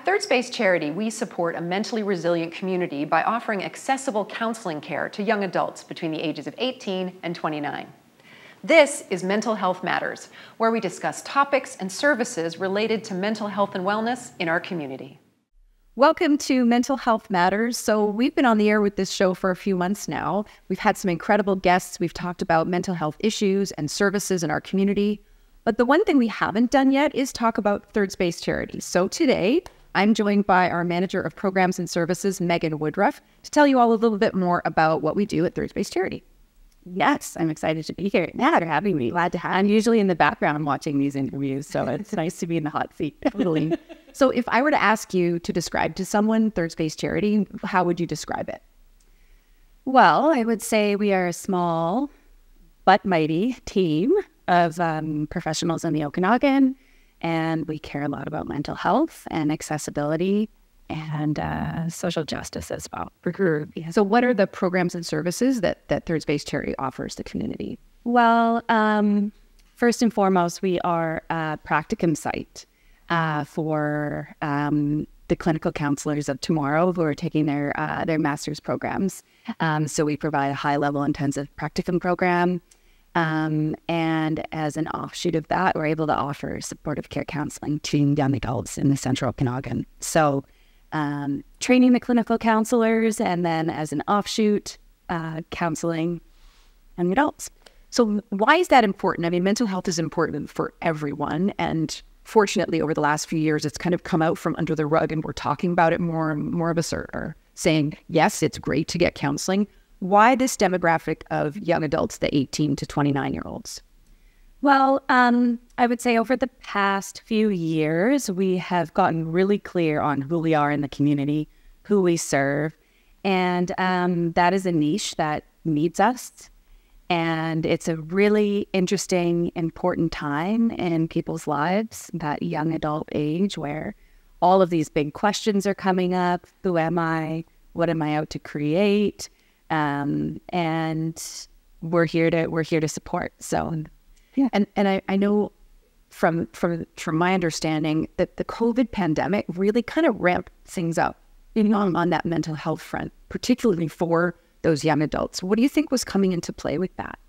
At Third Space Charity, we support a mentally resilient community by offering accessible counseling care to young adults between the ages of 18 and 29. This is Mental Health Matters, where we discuss topics and services related to mental health and wellness in our community. Welcome to Mental Health Matters. So we've been on the air with this show for a few months now. We've had some incredible guests. We've talked about mental health issues and services in our community. But the one thing we haven't done yet is talk about Third Space Charity. So today, I'm joined by our Manager of Programs and Services, Megan Woodruff, to tell you all a little bit more about what we do at Third Space Charity. Yes, I'm excited to be here. Yeah, they're having me. Glad to have. I'm usually in the background watching these interviews, so it's nice to be in the hot seat. Totally. So if I were to ask you to describe to someone Third Space Charity, how would you describe it? Well, I would say we are a small but mighty team of professionals in the Okanagan, and we care a lot about mental health and accessibility and social justice as well. Yeah. So what are the programs and services that Third Space Charity offers the community? Well, first and foremost, we are a practicum site for the clinical counselors of tomorrow who are taking their master's programs. So we provide a high-level intensive practicum program. And as an offshoot of that, we're able to offer supportive care counseling to young adults in the Central Okanagan. So training the clinical counselors, and then as an offshoot, counseling young adults. So why is that important? I mean, mental health is important for everyone. And fortunately, over the last few years, it's kind of come out from under the rug, and we're talking about it more and more of us are saying, yes, it's great to get counseling. Why this demographic of young adults, the 18 to 29-year-olds? Well, I would say over the past few years, we have gotten really clear on who we are in the community, who we serve, and that is a niche that needs us. And it's a really interesting, important time in people's lives, that young adult age where all of these big questions are coming up. Who am I? What am I out to create? And we're here to support. So. Yeah, and I know from my understanding that the COVID pandemic really kind of ramped things up on that mental health front, particularly for those young adults. What do you think was coming into play with that?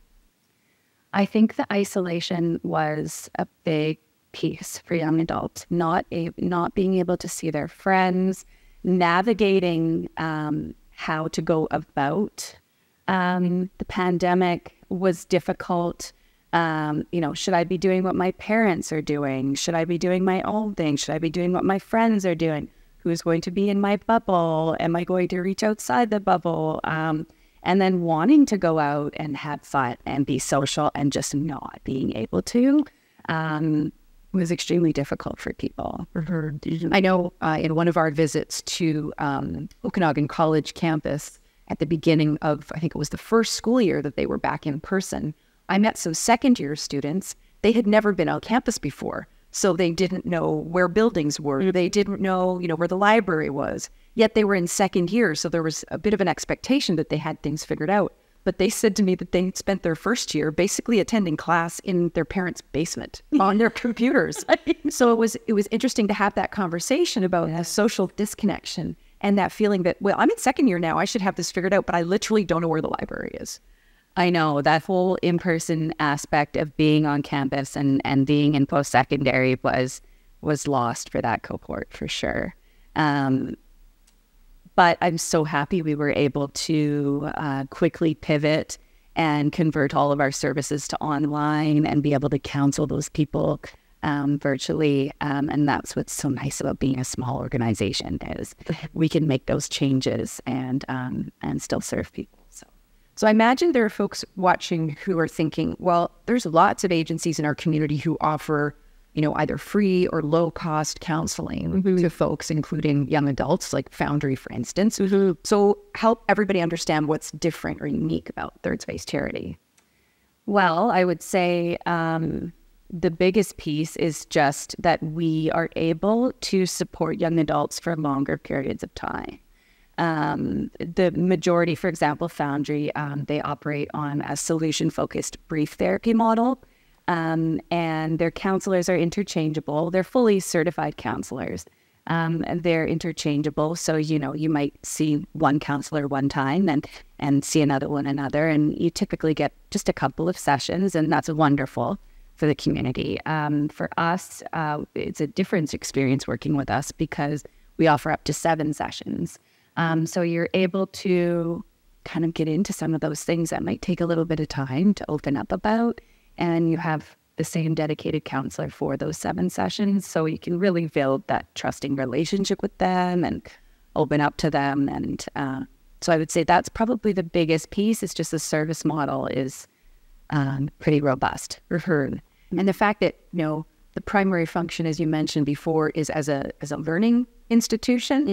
I think the isolation was a big piece for young adults, not being able to see their friends, navigating how to go about the pandemic was difficult. Should I be doing what my parents are doing? Should I be doing my own thing? Should I be doing what my friends are doing? Who's going to be in my bubble? Am I going to reach outside the bubble? And then wanting to go out and have fun and be social and just not being able to was extremely difficult for people. I know in one of our visits to Okanagan College campus at the beginning of, I think it was the first school year that they were back in person, I met some second-year students. They had never been on campus before, so they didn't know where buildings were. They didn't know, where the library was. Yet they were in second year, so there was a bit of an expectation that they had things figured out. But they said to me that they spent their first year basically attending class in their parents' basement on their computers. So it was interesting to have that conversation about the social disconnection and that feeling that, well, I'm in second year now. I should have this figured out, but I literally don't know where the library is. I know that whole in-person aspect of being on campus and being in post-secondary was lost for that cohort for sure. But I'm so happy we were able to quickly pivot and convert all of our services to online and be able to counsel those people virtually. And that's what's so nice about being a small organization is we can make those changes and still serve people. So I imagine there are folks watching who are thinking, well, there's lots of agencies in our community who offer, either free or low-cost counseling to folks, including young adults, like Foundry, for instance. So help everybody understand what's different or unique about Third Space Charity. Well, I would say the biggest piece is just that we are able to support young adults for longer periods of time. The majority, for example, Foundry, they operate on a solution-focused brief therapy model, and their counselors are interchangeable. They're fully certified counselors, And they're interchangeable. So, you might see one counselor one time and see another one another. And you typically get just a couple of sessions, and that's wonderful for the community. For us, it's a different experience working with us because we offer up to 7 sessions. So you're able to kind of get into some of those things that might take a little bit of time to open up about. And you have the same dedicated counselor for those 7 sessions. So you can really build that trusting relationship with them and open up to them. And so I would say that's probably the biggest piece. It's just the service model is pretty robust for her. And the fact that, the primary function, as you mentioned before, is as a learning institution.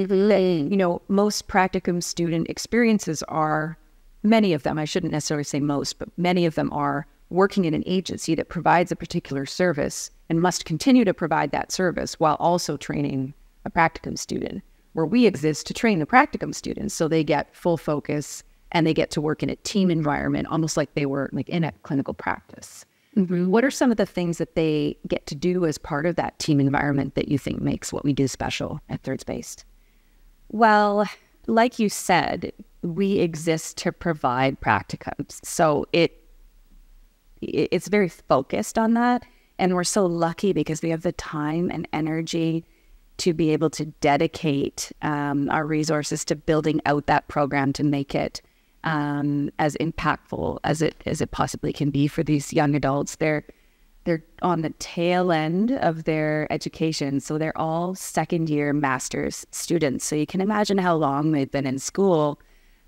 Most practicum student experiences are, many of them, I shouldn't necessarily say most, but many of them are working in an agency that provides a particular service and must continue to provide that service while also training a practicum student, where we exist to train the practicum students so they get full focus and they get to work in a team environment, almost like they were like in a clinical practice. What are some of the things that they get to do as part of that team environment that you think makes what we do special at Third Space? Well, like you said, we exist to provide practicums. So it's very focused on that. And we're so lucky because we have the time and energy to be able to dedicate our resources to building out that program to make it as impactful as it possibly can be for these young adults. They're on the tail end of their education. So they're all second-year master's students. So you can imagine how long they've been in school.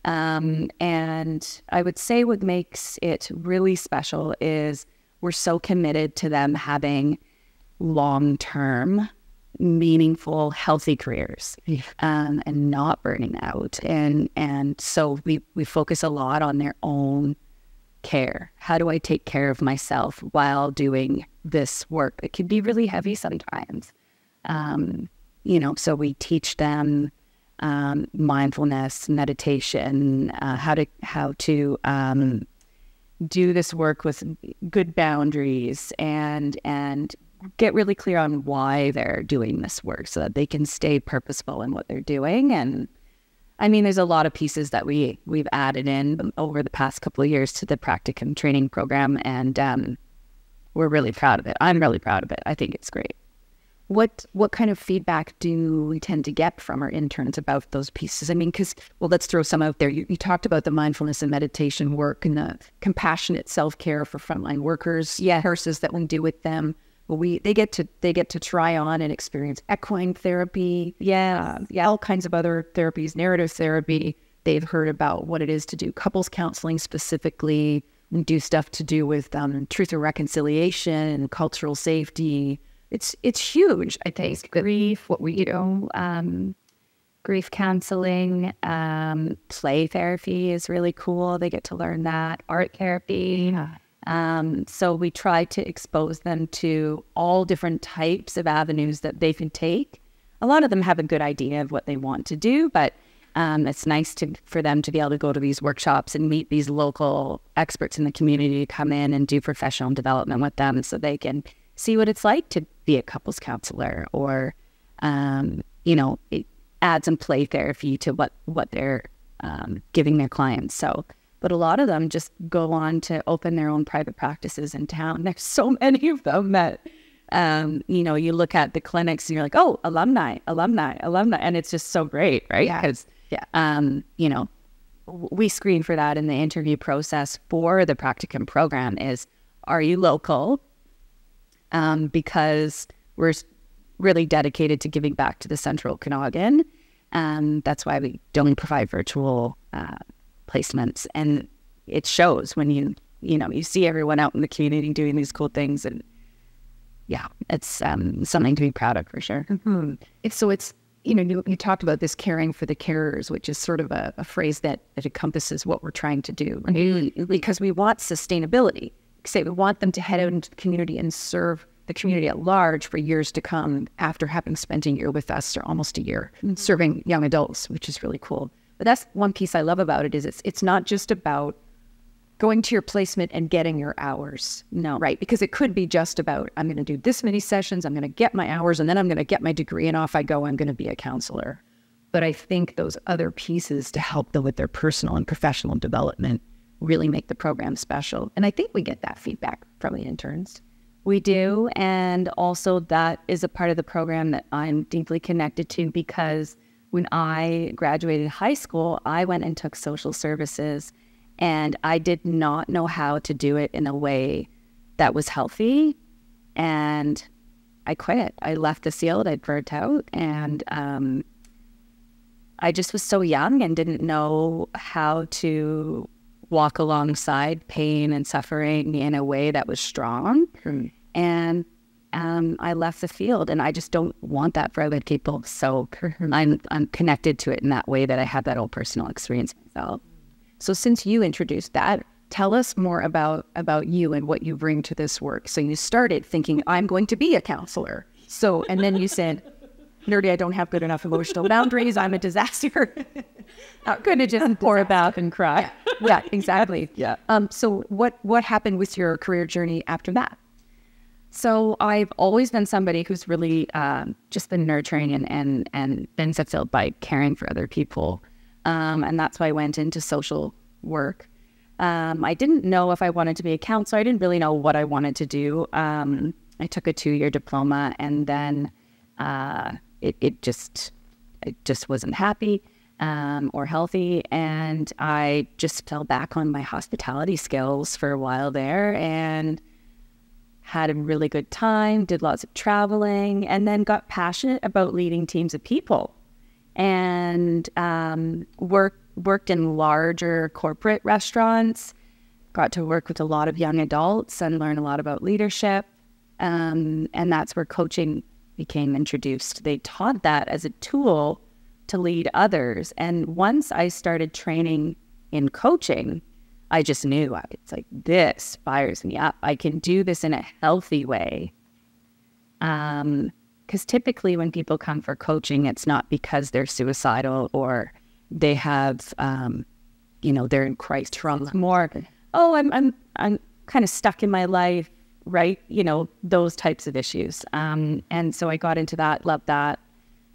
And I would say what makes it really special is we're so committed to them having long-term, meaningful, healthy careers, and not burning out. And so we focus a lot on their own care. How do I take care of myself while doing this work? It can be really heavy sometimes. So we teach them mindfulness, meditation, how to do this work with good boundaries and get really clear on why they're doing this work so that they can stay purposeful in what they're doing. And I mean, there's a lot of pieces that we've added in over the past couple of years to the practicum training program, and we're really proud of it. I'm really proud of it. I think it's great. What kind of feedback do we tend to get from our interns about those pieces? I mean, let's throw some out there. You talked about the mindfulness and meditation work and the compassionate self-care for frontline workers, nurses that we do with them. Well, they get to try on and experience equine therapy, all kinds of other therapies, narrative therapy. They've heard about what it is to do couples counseling specifically. We do stuff to do with truth and reconciliation and cultural safety. It's huge, I think. Grief, what we do, grief counseling, play therapy is really cool. They get to learn that. Art therapy. So we try to expose them to all different types of avenues that they can take. A lot of them have a good idea of what they want to do, but it's nice for them to be able to go to these workshops and meet these local experts in the community to come in and do professional development with them so they can see what it's like to be a couples counselor, or, add some play therapy to what they're giving their clients. But a lot of them just go on to open their own private practices in town. There's so many of them that, you look at the clinics and you're like, oh, alumni. And it's just so great, right? Because, we screen for that in the interview process for the practicum program is, are you local? Because we're really dedicated to giving back to the Central Okanagan. That's why we don't provide virtual placements. And it shows when you see everyone out in the community doing these cool things. And it's something to be proud of for sure. Mm-hmm. It's you talked about this caring for the carers, which is sort of a phrase that encompasses what we're trying to do. Mm-hmm. Because we want sustainability. We want them to head out into the community and serve the community at large for years to come after having spent a year with us, or almost a year, serving young adults, which is really cool. But that's one piece I love about it is it's not just about going to your placement and getting your hours. No. Right? Because it could be just about, I'm going to do this many sessions, I'm going to get my hours, and then I'm going to get my degree, and off I go, I'm going to be a counselor. But I think those other pieces to help them with their personal and professional development really make the program special. And I think we get that feedback from the interns. We do. And also that is a part of the program that I'm deeply connected to, because when I graduated high school, I went and took social services, and I did not know how to do it in a way that was healthy. And I quit. I left the field. I'd burnt out. And I just was so young and didn't know how to walk alongside pain and suffering in a way that was strong. And I left the field, and I just don't want that for other people. So I'm connected to it in that way, that I had that old personal experience myself. So since you introduced that, tell us more about you and what you bring to this work. So you started thinking, I'm going to be a counselor. So, and then you said, nerdy, I don't have good enough emotional boundaries. I'm a disaster. Not going to just pour about and cry. Yeah, exactly. Yeah. So what happened with your career journey after that? So I've always been somebody who's really just been nurturing and been fulfilled by caring for other people. And that's why I went into social work. I didn't know if I wanted to be a counselor. I didn't really know what I wanted to do. I took a 2-year diploma, and then it just wasn't happy or healthy. And I just fell back on my hospitality skills for a while there, and had a really good time, did lots of traveling, and then got passionate about leading teams of people, and worked in larger corporate restaurants, got to work with a lot of young adults and learn a lot about leadership. And that's where coaching became introduced. They taught that as a tool to lead others. And once I started training in coaching, I just knew it's like, this fires me up. I can do this in a healthy way. Because typically when people come for coaching, it's not because they're suicidal or they have, they're in crisis trauma. It's more, I'm kind of stuck in my life, right? Those types of issues. And so I got into that, loved that,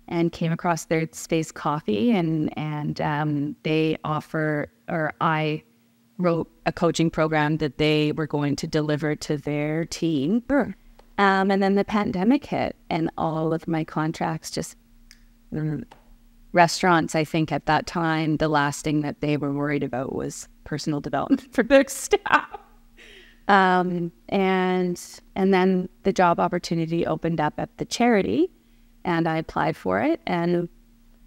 and came across Third Space Coffee, and they offer, or I wrote a coaching program that they were going to deliver to their team. And then the pandemic hit, and all of my contracts just... Restaurants, I think at that time, the last thing that they were worried about was personal development for their staff. And then the job opportunity opened up at the charity, and I applied for it, and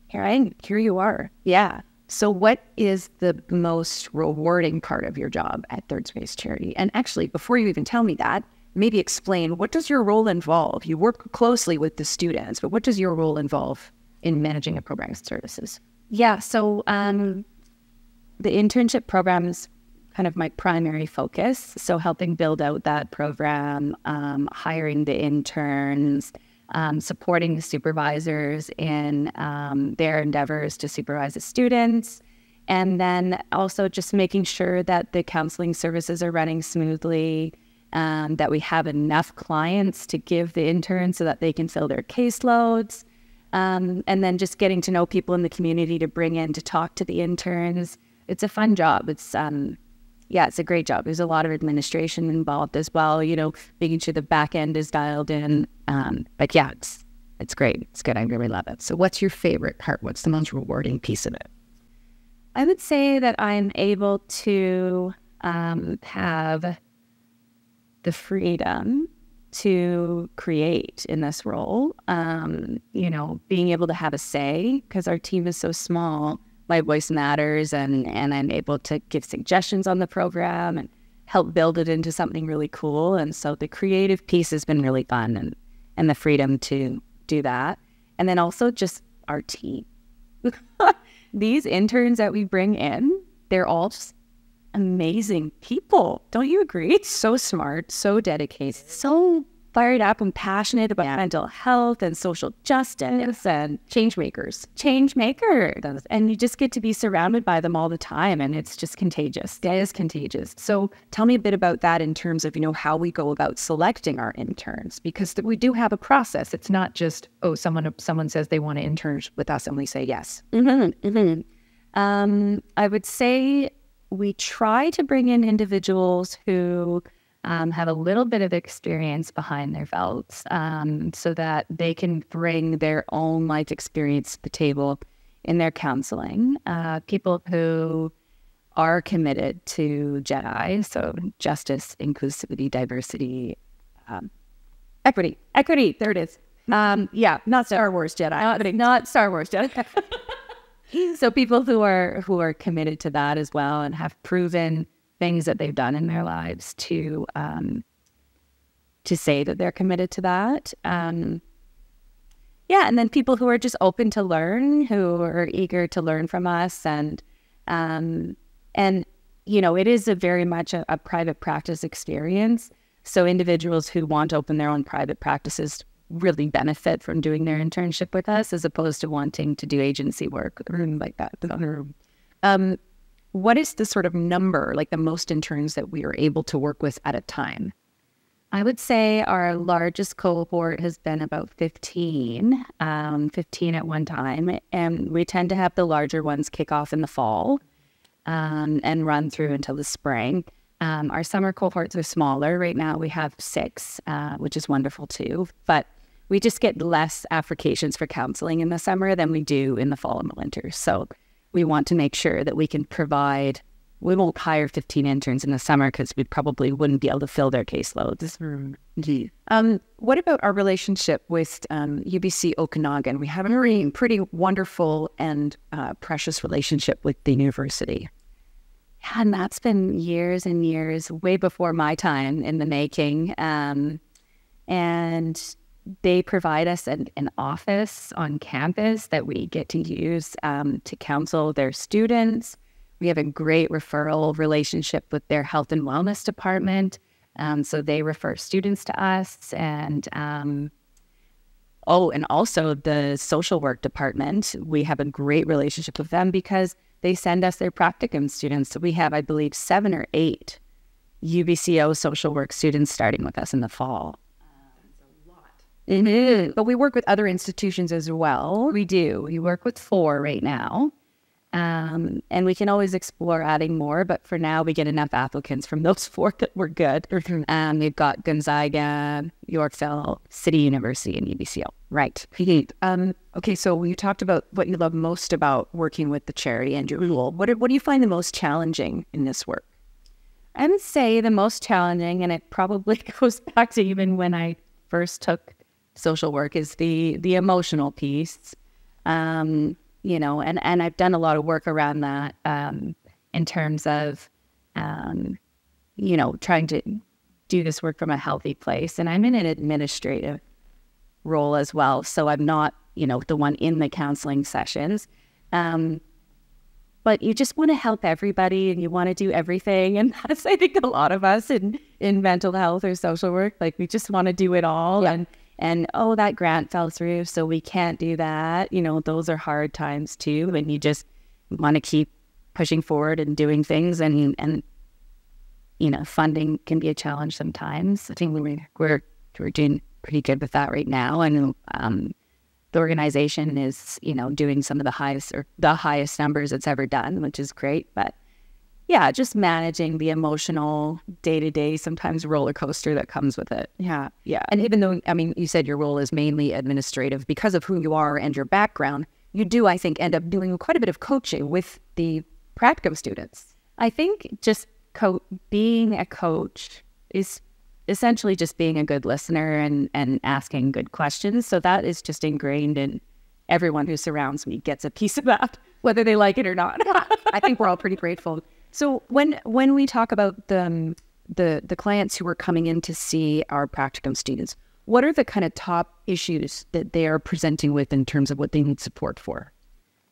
here you are. Yeah. So what is the most rewarding part of your job at Third Space Charity? And actually, before you even tell me that, maybe explain, what does your role involve? You work closely with the students, but what does your role involve in managing a program services? Yeah, so the internship program is kind of my primary focus. So helping build out that program, hiring the interns, supporting the supervisors in their endeavors to supervise the students, and then also just making sure that the counseling services are running smoothly, that we have enough clients to give the interns so that they can fill their caseloads. And then just getting to know people in the community to bring in to talk to the interns. It's a fun job. It's a great job. There's a lot of administration involved as well, making sure the back end is dialed in. But yeah, it's great. It's good. I really love it. So what's your favorite part? What's the most rewarding piece of it? I would say that I'm able to have the freedom to create in this role, being able to have a say, because our team is so small. My voice matters, and I'm able to give suggestions on the program and help build it into something really cool. And so the creative piece has been really fun, and the freedom to do that. And then also just our team. These interns that we bring in, they're all just amazing people. Don't you agree? So smart, so dedicated, so fired up and passionate about mental health and social justice and change makers. And you just get to be surrounded by them all the time, and it's just contagious. That is contagious. So tell me a bit about that in terms of, how we go about selecting our interns, because we do have a process. It's not just, someone says they want to intern with us and we say yes. I would say we try to bring in individuals who have a little bit of experience behind their belts, so that they can bring their own life experience to the table in their counseling. People who are committed to JEDI, so justice, inclusivity, diversity, equity. There it is. Not Star Wars Jedi. Not Star Wars Jedi. So people who are committed to that as well and have proven things that they've done in their lives to say that they're committed to that. And then people who are just open to learn, who are eager to learn from us, and it is a very much a private practice experience. So individuals who want to open their own private practices really benefit from doing their internship with us, as opposed to wanting to do agency work or like that. What is the sort of number, like the most interns that we are able to work with at a time? I would say our largest cohort has been about 15 at one time. And we tend to have the larger ones kick off in the fall and run through until the spring. Our summer cohorts are smaller. Right now we have 6, which is wonderful too. But we just get less applications for counseling in the summer than we do in the fall and the winter. So we want to make sure that we can provide. We won't hire 15 interns in the summer because we probably wouldn't be able to fill their caseloads. What about our relationship with UBC Okanagan? We have a pretty wonderful and precious relationship with the university. Yeah, and that's been years and years, way before my time in the making. And they provide us an office on campus that we get to use to counsel their students. We have a great referral relationship with their health and wellness department. So they refer students to us. And and also the social work department. We have a great relationship with them because they send us their practicum students. So we have, I believe, 7 or 8 UBCO social work students starting with us in the fall. But we work with other institutions as well. We do. We work with 4 right now. And we can always explore adding more, but for now we get enough applicants from those 4 that we're good. We've got Gonzaga, Yorkville, City University, and UBCO. Right. Okay, so you talked about what you love most about working with the charity and your role. What do you find the most challenging in this work? I would say the most challenging, and it probably goes back to even when I first took social work, is the emotional piece. And I've done a lot of work around that in terms of, trying to do this work from a healthy place. And I'm in an administrative role as well. So I'm not, the one in the counseling sessions. But you just want to help everybody and you want to do everything. And that's, I think, a lot of us in mental health or social work. Like, we just want to do it all. Yeah. And that grant fell through, so we can't do that. Those are hard times too. And you just want to keep pushing forward and doing things. And funding can be a challenge sometimes. I think we're doing pretty good with that right now. And the organization is, doing some of the highest numbers it's ever done, which is great. But yeah, just managing the emotional day-to-day, sometimes roller coaster that comes with it. Yeah. And even though, you said your role is mainly administrative, because of who you are and your background, you do, I think, end up doing quite a bit of coaching with the practicum students. I think just being a coach is essentially just being a good listener and asking good questions. So that is just ingrained in everyone who surrounds me, gets a piece of that, whether they like it or not. I think we're all pretty grateful. So when we talk about the clients who are coming in to see our practicum students, what are the kind of top issues that they are presenting with in terms of what they need support for?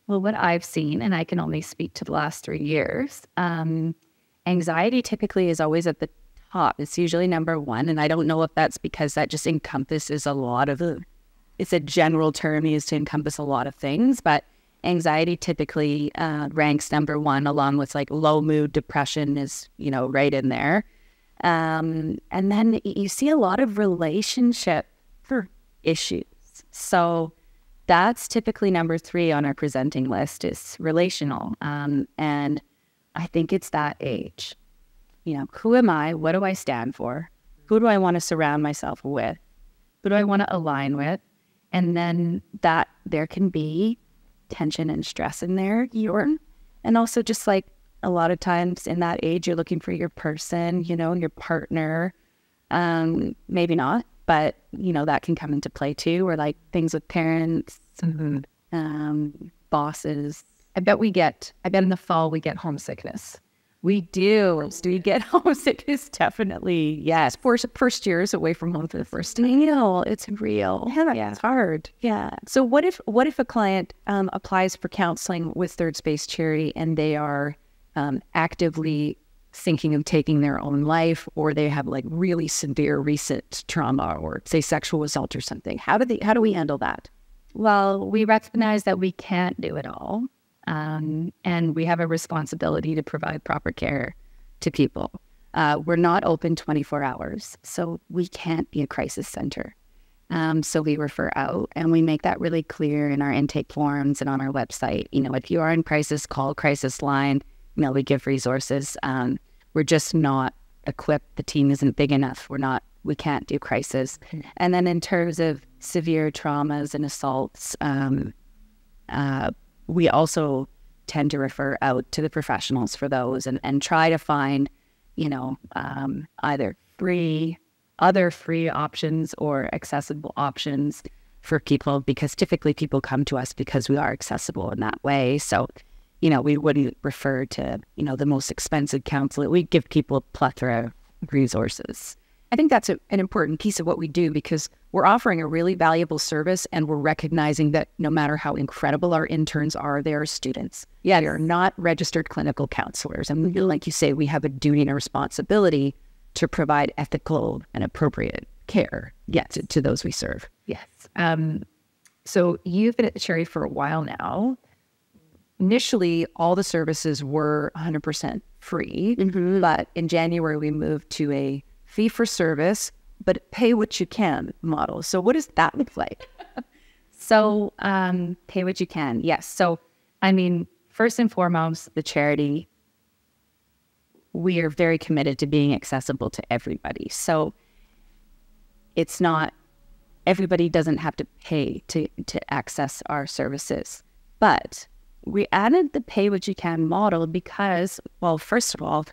Well, what I've seen, and I can only speak to the last 3 years, anxiety typically is always at the top. It's usually number one. And I don't know if that's because that just encompasses a lot of it's a general term used to encompass a lot of things, but anxiety typically ranks number one, along with like low mood, depression is, right in there. And then you see a lot of relationship issues. So that's typically number three on our presenting list is relational. And I think it's that age. Who am I? What do I stand for? Who do I want to surround myself with? Who do I want to align with? And then that there can be tension and stress in there. And also just like a lot of times in that age, you're looking for your person, your partner. Maybe not, but that can come into play too, or like things with parents, bosses. I bet in the fall we get homesickness. We do. Do you get homesickness? Definitely. Yes. First years away from home for the first time. It's real. Yeah. It's hard. Yeah. So what if a client applies for counseling with Third Space Charity and they are actively thinking of taking their own life, or they have like really severe recent trauma, or say sexual assault or something? How do we handle that? Well, we recognize that we can't do it all. And we have a responsibility to provide proper care to people. We're not open 24 hours, so we can't be a crisis center. So we refer out, and we make that really clear in our intake forms and on our website. If you are in crisis, call crisis line. We give resources. We're just not equipped. The team isn't big enough. We can't do crisis. And then in terms of severe traumas and assaults, we also tend to refer out to the professionals for those and try to find, either other free options or accessible options for people, because typically people come to us because we are accessible in that way. So, we wouldn't refer to, the most expensive counselor. We give people a plethora of resources. I think that's an important piece of what we do, because we're offering a really valuable service, and we're recognizing that no matter how incredible our interns are, they are students. Yeah, they're not registered clinical counselors. And like you say, we have a duty and a responsibility to provide ethical and appropriate care to those we serve. Yes. So you've been at the charity for a while now. Initially, all the services were 100% free, but in January, we moved to a fee for service, but pay what you can model. So what does that look like? So pay what you can. Yes. So, first and foremost, the charity, we are very committed to being accessible to everybody. So it's not, everybody doesn't have to pay to access our services. But we added the pay what you can model because, well, first of all,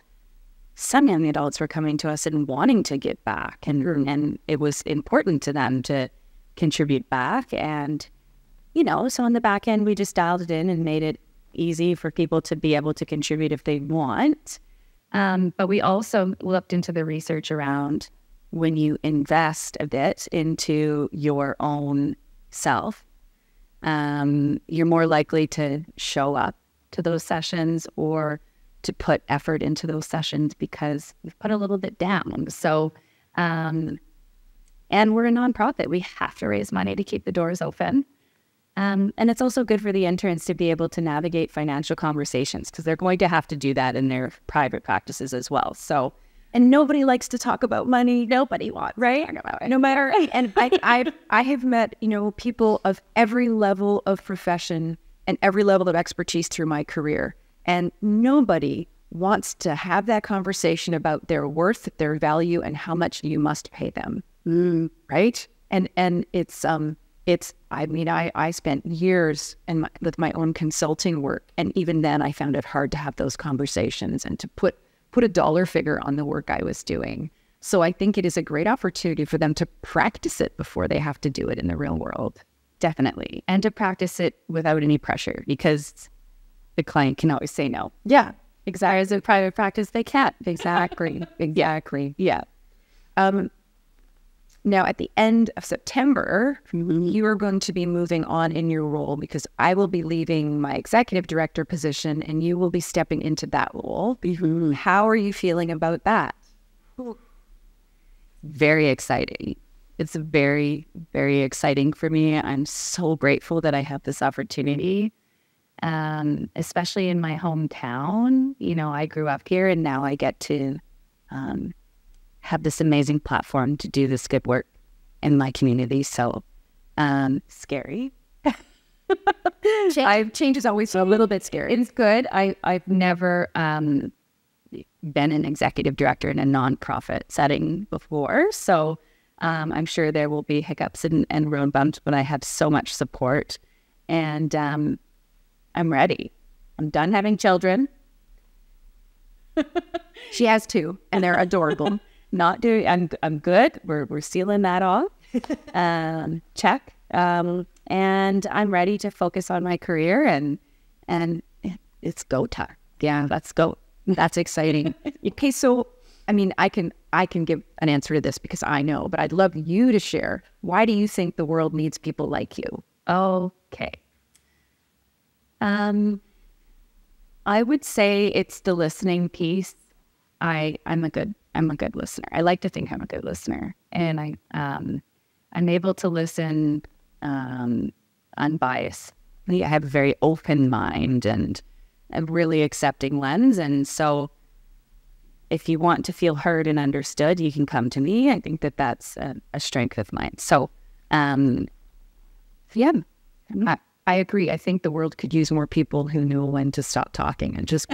some young adults were coming to us and wanting to give back, and it was important to them to contribute back. And, so on the back end, we just dialed it in and made it easy for people to be able to contribute if they want. But we also looked into the research around when you invest a bit into your own self, you're more likely to show up to those sessions or to put effort into those sessions because you've put a little bit down. So, and we're a nonprofit. We have to raise money to keep the doors open. And it's also good for the interns to be able to navigate financial conversations, because they're going to have to do that in their private practices as well. So, and nobody likes to talk about money. Nobody wants to talk about it. No matter. And I have met, people of every level of profession and every level of expertise through my career. And nobody wants to have that conversation about their worth, their value, and how much you must pay them. Right? And I spent years with my own consulting work, and even then I found it hard to have those conversations and to put a dollar figure on the work I was doing. So I think it is a great opportunity for them to practice it before they have to do it in the real world. Definitely. And to practice it without any pressure, because the client can always say no. Yeah, exactly. As a private practice, they can't. Exactly. Yeah. Now, at the end of September, you are going to be moving on in your role, because I will be leaving my executive director position and you will be stepping into that role. How are you feeling about that? very exciting. It's very, very exciting for me. I'm so grateful that I have this opportunity, especially in my hometown. You know, I grew up here, and now I get to have this amazing platform to do this good work in my community. So, scary. Change is always a little bit scary. It's good. I've never been an executive director in a nonprofit setting before, so I'm sure there will be hiccups and road bumps, but I have so much support, and I'm ready. I'm done having children. She has 2, and they're adorable. I'm good. We're sealing that off. Check. And I'm ready to focus on my career, and it's go time. Yeah, let's go. That's exciting. Okay, so I mean, I can give an answer to this because I know, but I'd love you to share. Why do you think the world needs people like you? Okay. I would say it's the listening piece. I'm a good listener. I like to think I'm a good listener, and I'm able to listen unbiased. I have a very open mind and a really accepting lens, and so if you want to feel heard and understood, you can come to me. I think that that's a strength of mine. So, yeah, I agree. I think the world could use more people who knew when to stop talking and just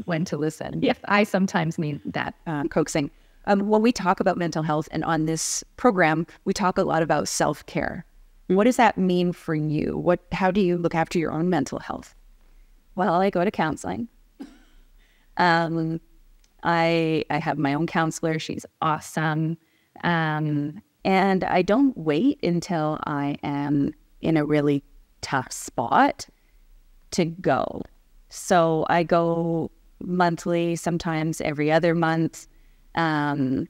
when to listen. Yeah, I sometimes need that coaxing. When we talk about mental health, and on this program, we talk a lot about self-care. What does that mean for you? How do you look after your own mental health? Well, I go to counseling. I have my own counselor. She's awesome. And I don't wait until I am in a really tough spot to go. So I go monthly, sometimes every other month. And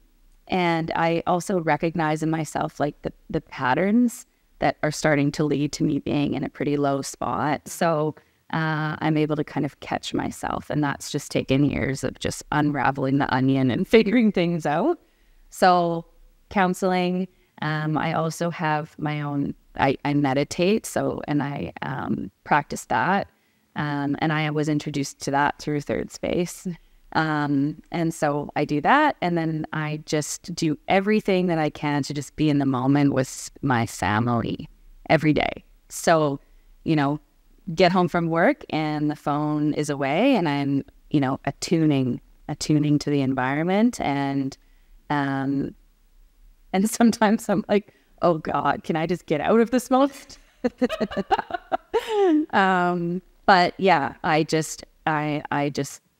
I also recognize in myself like the patterns that are starting to lead to me being in a pretty low spot. So I'm able to kind of catch myself, and that's just taken years of just unraveling the onion and figuring things out. So counseling, I also have my own, I meditate, and I practice that. And I was introduced to that through Third Space. And so I do that, and then I just do everything that I can to just be in the moment with my family every day. So, you know, get home from work and the phone is away, and I'm, you know, attuning to the environment, and sometimes I'm like, oh God, can I just get out of this moment? But yeah, I just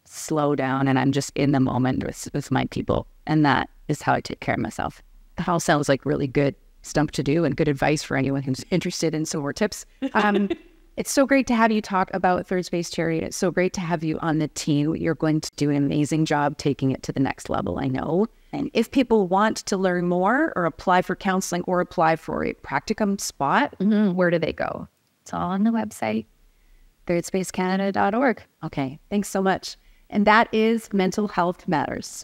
slow down, and I'm just in the moment with my people, and that is how I take care of myself. That all sounds like really good stuff to do and good advice for anyone who's interested in some more tips. It's so great to have you talk about Third Space Charity. It's so great to have you on the team. You're going to do an amazing job taking it to the next level, I know. And if people want to learn more or apply for counseling or apply for a practicum spot, where do they go? It's all on the website, thirdspacecanada.org. Okay, thanks so much. And that is Mental Health Matters.